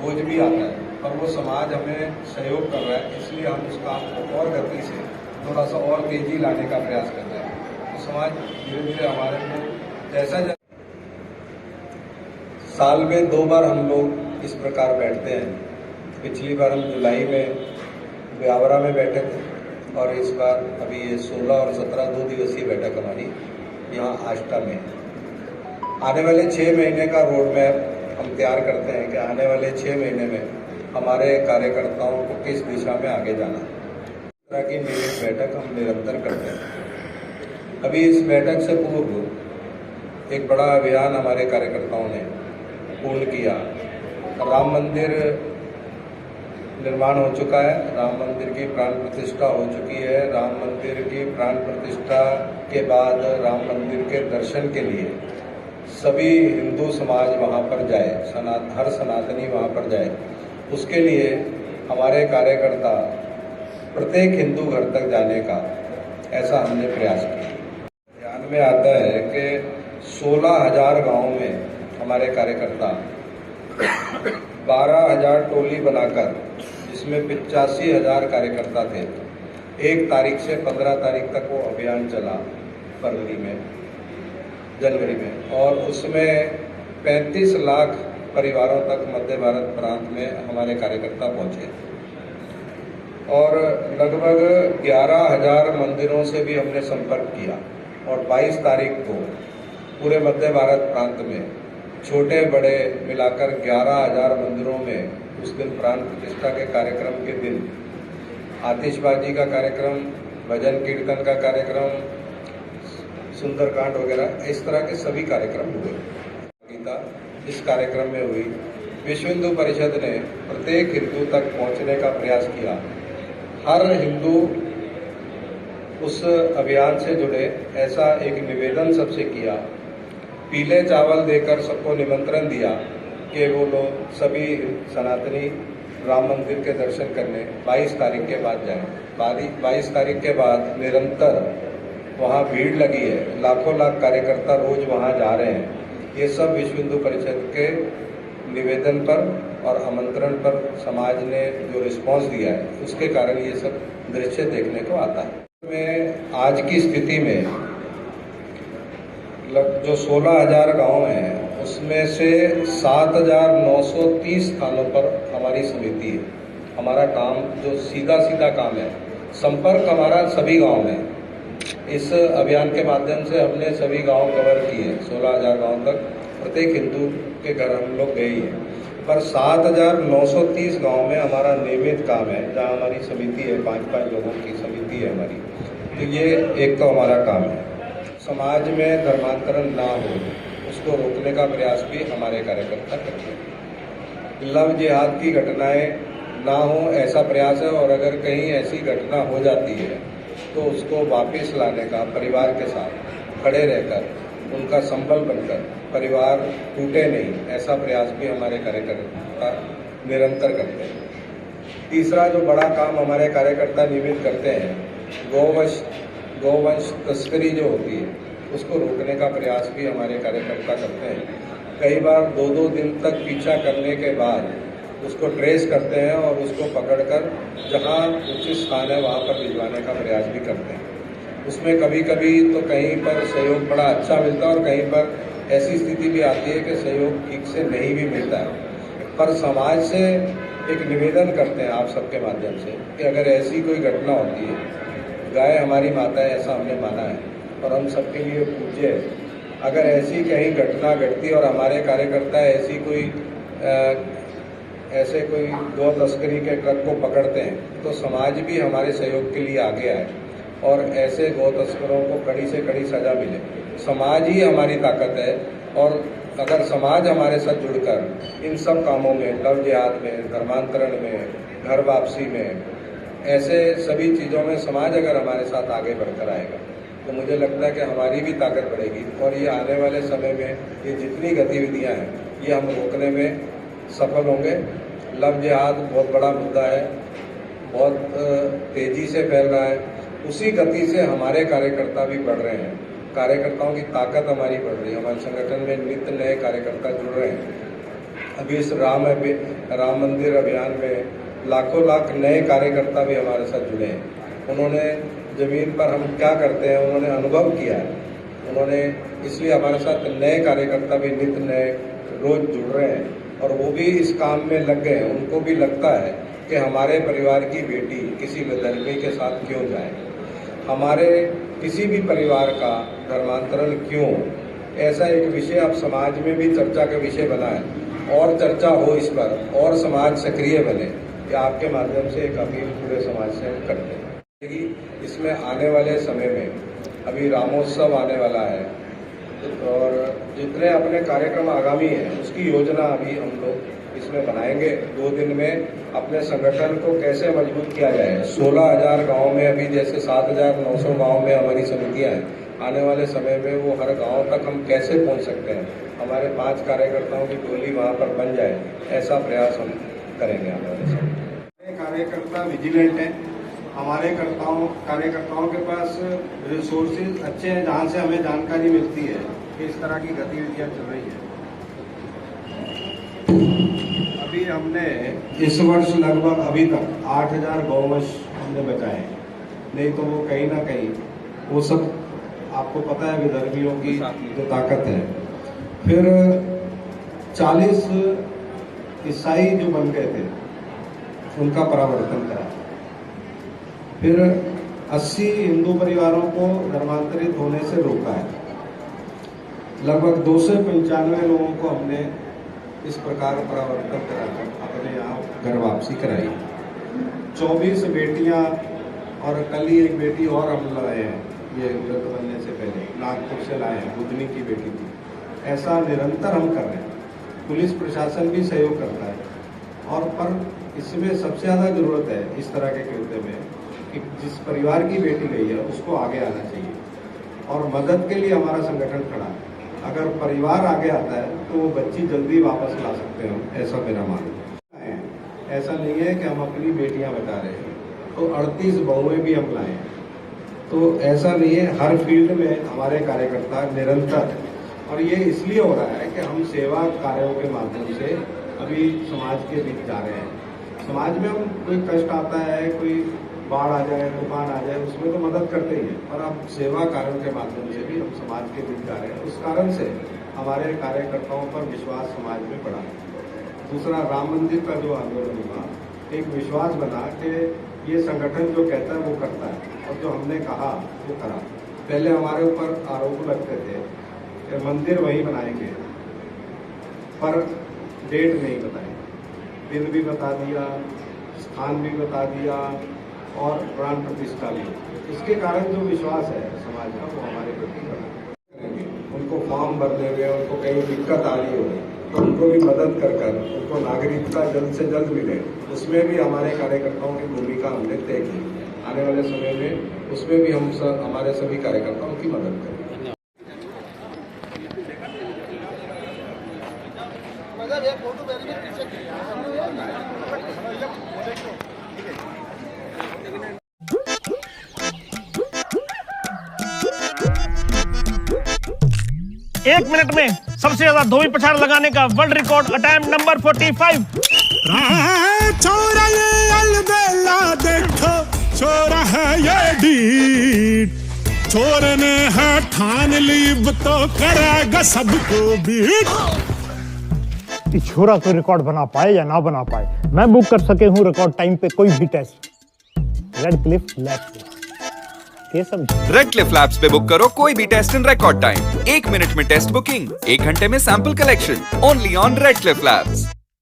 बोझ भी आता है, पर वो समाज हमें सहयोग कर रहा है, इसलिए हम उस काम को और गति से थोड़ा सा और तेजी लाने का प्रयास कर रहे हैं। तो समाज धीरे धीरे हमारे को जैसा साल में 2 बार हम लोग इस प्रकार बैठते हैं। पिछली बार हम जुलाई में ब्यावरा में बैठे थे और इस बार अभी ये 16 और 17 2 दिवसीय बैठक हमारी यहाँ आष्टा में। आने वाले 6 महीने का रोड मैप हम तैयार करते हैं कि आने वाले 6 महीने में हमारे कार्यकर्ताओं को किस दिशा में आगे जाना है। इस तरह की नियमित बैठक हम निरंतर करते हैं। अभी इस बैठक से पूर्व एक बड़ा अभियान हमारे कार्यकर्ताओं ने पूर्ण किया। राम मंदिर निर्माण हो चुका है, राम मंदिर की प्राण प्रतिष्ठा हो चुकी है। राम मंदिर की प्राण प्रतिष्ठा के बाद राम मंदिर के दर्शन के लिए सभी हिंदू समाज वहां पर जाए, हर सनातनी वहां पर जाए, उसके लिए हमारे कार्यकर्ता प्रत्येक हिंदू घर तक जाने का ऐसा हमने प्रयास किया। ध्यान में आता है कि 16,000 गाँव में हमारे कार्यकर्ता 12,000 टोली बनाकर, जिसमें 85,000 कार्यकर्ता थे, 1 तारीख से 15 तारीख तक वो अभियान चला जनवरी में, और उसमें 35 लाख परिवारों तक मध्य भारत प्रांत में हमारे कार्यकर्ता पहुंचे और लगभग 11,000 मंदिरों से भी हमने संपर्क किया। और 22 तारीख को पूरे मध्य भारत प्रांत में छोटे बड़े मिलाकर 11,000 मंदिरों में उस दिन प्राण प्रतिष्ठा के कार्यक्रम के दिन आतिशबाजी का कार्यक्रम, भजन कीर्तन का कार्यक्रम, सुंदरकांड वगैरह, इस तरह के सभी कार्यक्रम हुए। गीता इस कार्यक्रम में हुई। विश्व हिंदू परिषद ने प्रत्येक हिंदू तक पहुंचने का प्रयास किया। हर हिंदू उस अभियान से जुड़े, ऐसा एक निवेदन सबसे किया। पीले चावल देकर सबको निमंत्रण दिया कि वो लोग सभी सनातनी राम मंदिर के दर्शन करने 22 तारीख के बाद जाएं। 22 तारीख के बाद निरंतर वहाँ भीड़ लगी है, लाखों लाख कार्यकर्ता रोज वहाँ जा रहे हैं। ये सब विश्व हिंदू परिषद के निवेदन पर और आमंत्रण पर समाज ने जो रिस्पांस दिया है, उसके कारण ये सब दृश्य देखने को आता है। में आज की स्थिति में जो 16,000 गांव हैं, उसमें से 7,930 स्थानों पर हमारी समिति है। हमारा काम जो सीधा काम है, संपर्क हमारा सभी गांव में। इस अभियान के माध्यम से हमने सभी गांव कवर किए, 16,000 गांव तक प्रत्येक हिंदू के घर हम लोग गए हैं। पर 7,930 गांव में हमारा नियमित काम है, जहां हमारी समिति है, 5-5 लोगों की समिति है हमारी। तो ये एक तो हमारा काम है। समाज में धर्मांतरण ना हो, उसको रोकने का प्रयास भी हमारे कार्यकर्ता करते हैं। लव जिहाद की घटनाएं ना हो, ऐसा प्रयास है। और अगर कहीं ऐसी घटना हो जाती है तो उसको वापस लाने का परिवार के साथ खड़े रहकर, उनका संबल बनकर, परिवार टूटे नहीं, ऐसा प्रयास भी हमारे कार्यकर्ता निरंतर करते हैं। तीसरा जो बड़ा काम हमारे कार्यकर्ता नियमित करते हैं, गौवंश तस्करी जो होती है, उसको रोकने का प्रयास भी हमारे कार्यकर्ता करते हैं। कई बार 2-2 दिन तक पीछा करने के बाद उसको ट्रेस करते हैं और उसको पकड़कर जहां उचित स्थान है वहां पर भिजवाने का प्रयास भी करते हैं। उसमें कभी कभी तो कहीं पर सहयोग बड़ा अच्छा मिलता है और कहीं पर ऐसी स्थिति भी आती है कि सहयोग ठीक से नहीं भी मिलता है। पर समाज से एक निवेदन करते हैं आप सबके माध्यम से कि अगर ऐसी कोई घटना होती है, गाय हमारी माता है, ऐसा हमने माना है और हम सबके लिए पूज्य है। अगर ऐसी कहीं घटना घटती और हमारे कार्यकर्ता ऐसे कोई गौ तस्करी के ट्रक को पकड़ते हैं, तो समाज भी हमारे सहयोग के लिए आगे आए और ऐसे गौ तस्करों को कड़ी से कड़ी सजा मिले। समाज ही हमारी ताकत है और अगर समाज हमारे साथ जुड़कर इन सब कामों में, लव जिहाद में, धर्मांतरण में, घर वापसी में, ऐसे सभी चीज़ों में समाज अगर हमारे साथ आगे बढ़कर आएगा तो मुझे लगता है कि हमारी भी ताकत बढ़ेगी और ये आने वाले समय में ये जितनी गतिविधियां हैं, ये हम रोकने में सफल होंगे। लव जिहाद बहुत बड़ा मुद्दा है, बहुत तेजी से फैल रहा है। उसी गति से हमारे कार्यकर्ता भी बढ़ रहे हैं, कार्यकर्ताओं की ताकत हमारी बढ़ रही है। हमारे संगठन में नित्य नए कार्यकर्ता जुड़ रहे हैं। अभी इस राम मंदिर अभियान में लाखों लाख नए कार्यकर्ता भी हमारे साथ जुड़े हैं। उन्होंने ज़मीन पर हम क्या करते हैं उन्होंने अनुभव किया है। उन्होंने इसलिए हमारे साथ नए कार्यकर्ता भी नित्य नए रोज जुड़ रहे हैं और वो भी इस काम में लग गए हैं। उनको भी लगता है कि हमारे परिवार की बेटी किसी विधर्मी के साथ क्यों जाए, हमारे किसी भी परिवार का धर्मांतरण क्यों। ऐसा एक विषय अब समाज में भी चर्चा का विषय बना है और चर्चा हो इस पर और समाज सक्रिय बने। ये आपके माध्यम से एक अपील पूरे समाज से हम करते हैं। इसमें आने वाले समय में अभी रामोत्सव आने वाला है और जितने अपने कार्यक्रम आगामी हैं उसकी योजना अभी हम लोग इसमें बनाएंगे। 2 दिन में अपने संगठन को कैसे मजबूत किया जाए। 16,000 गाँव में अभी जैसे 7,900 गाँव में हमारी समितियाँ हैं, आने वाले समय में वो हर गांव तक हम कैसे पहुंच सकते हैं, हमारे 5 कार्यकर्ताओं की टोली वहां पर बन जाए, ऐसा प्रयास हम करेंगे आने वाले समय में। कार्यकर्ता विजिलेंट हैं, हमारे कार्यकर्ताओं के पास रिसोर्सेज अच्छे हैं जहां से हमें जानकारी मिलती है कि इस तरह की गतिविधियां चल रही है। अभी हमने इस वर्ष लगभग अभी तक 8,000 गौवंश हमने बचाए, नहीं तो वो कहीं ना कहीं वो सब आपको पता है विधर्मियों की जो ताकत है। फिर 40 ईसाई जो बन गए थे उनका परावर्तन करा। फिर 80 हिंदू परिवारों को धर्मांतरित होने से रोका है। लगभग 295 लोगों को हमने इस प्रकार परावर्तन कराकर अपने यहाँ घर वापसी कराई। 24 बेटियां और कल ही एक बेटी और हम लाए हैं, ये युद्ध बनने से पहले नागपुर से लाए हैं, बुधनी की बेटी थी। ऐसा निरंतर हम कर रहे हैं। पुलिस प्रशासन भी सहयोग करता है और पर इसमें सबसे ज़्यादा ज़रूरत है इस तरह के कृत्य में कि जिस परिवार की बेटी गई है उसको आगे आना चाहिए और मदद के लिए हमारा संगठन खड़ा है। अगर परिवार आगे आता है तो वो बच्ची जल्दी वापस ला सकते हैं, ऐसा मेरा मानना है। ऐसा नहीं है कि हम अपनी बेटियां बचा रहे हैं, तो 38 बहुएं भी हम लाए हैं। तो ऐसा नहीं है, हर फील्ड में हमारे कार्यकर्ता निरंतर, और ये इसलिए हो रहा है कि हम सेवा कार्यों के माध्यम से अभी समाज के बीच जा रहे हैं। समाज में हम कोई कष्ट आता है, कोई बाढ़ आ जाए, तूफान आ जाए, उसमें तो मदद करते ही हैं, और अब सेवा कार्यों के माध्यम से भी हम समाज के बीच जा रहे हैं। उस कारण से हमारे कार्यकर्ताओं पर विश्वास समाज में बढ़ा। दूसरा, राम मंदिर का जो आंदोलन हुआ, एक विश्वास बना कि ये संगठन जो कहता है वो करता है और जो हमने कहा वो करा। पहले हमारे ऊपर आरोप लगते थे कि मंदिर वहीं बनाएंगे, पर डेट नहीं बताई, दिन भी बता दिया, स्थान भी बता दिया और प्राण प्रतिष्ठा भी। इसके कारण जो विश्वास है समाज का वो हमारे प्रति करेंगे। उनको फॉर्म भरने में उनको कहीं दिक्कत आ रही हो तो उनको भी मदद कर उनको नागरिकता जल्द से जल्द मिले, उसमें भी हमारे कार्यकर्ताओं की भूमिका हमने तय की। आने वाले समय में उसमें भी हम हमारे सभी कार्यकर्ताओं की मदद करेंगे। एक मिनट में सबसे ज्यादा धोबी पछाड़ लगाने का वर्ल्ड रिकॉर्ड अटेम्प्ट नंबर 45। छोरा ये अलबेला देखो, छोरा है ये डीड, छोर ने है ठान ली तो करेगा सबको बीट। इस छोरा कोई रिकॉर्ड बना पाए या ना बना पाए, मैं बुक कर सके हूँ रिकॉर्ड टाइम पे कोई भी टेस्ट। रेडक्लिफ लैब्स, ये समझ। रेडक्लिफ लैब्स पे बुक करो कोई भी test in record time. 1 minute में टेस्ट बुकिंग, 1 घंटे में sample collection. Only on Redcliffe labs.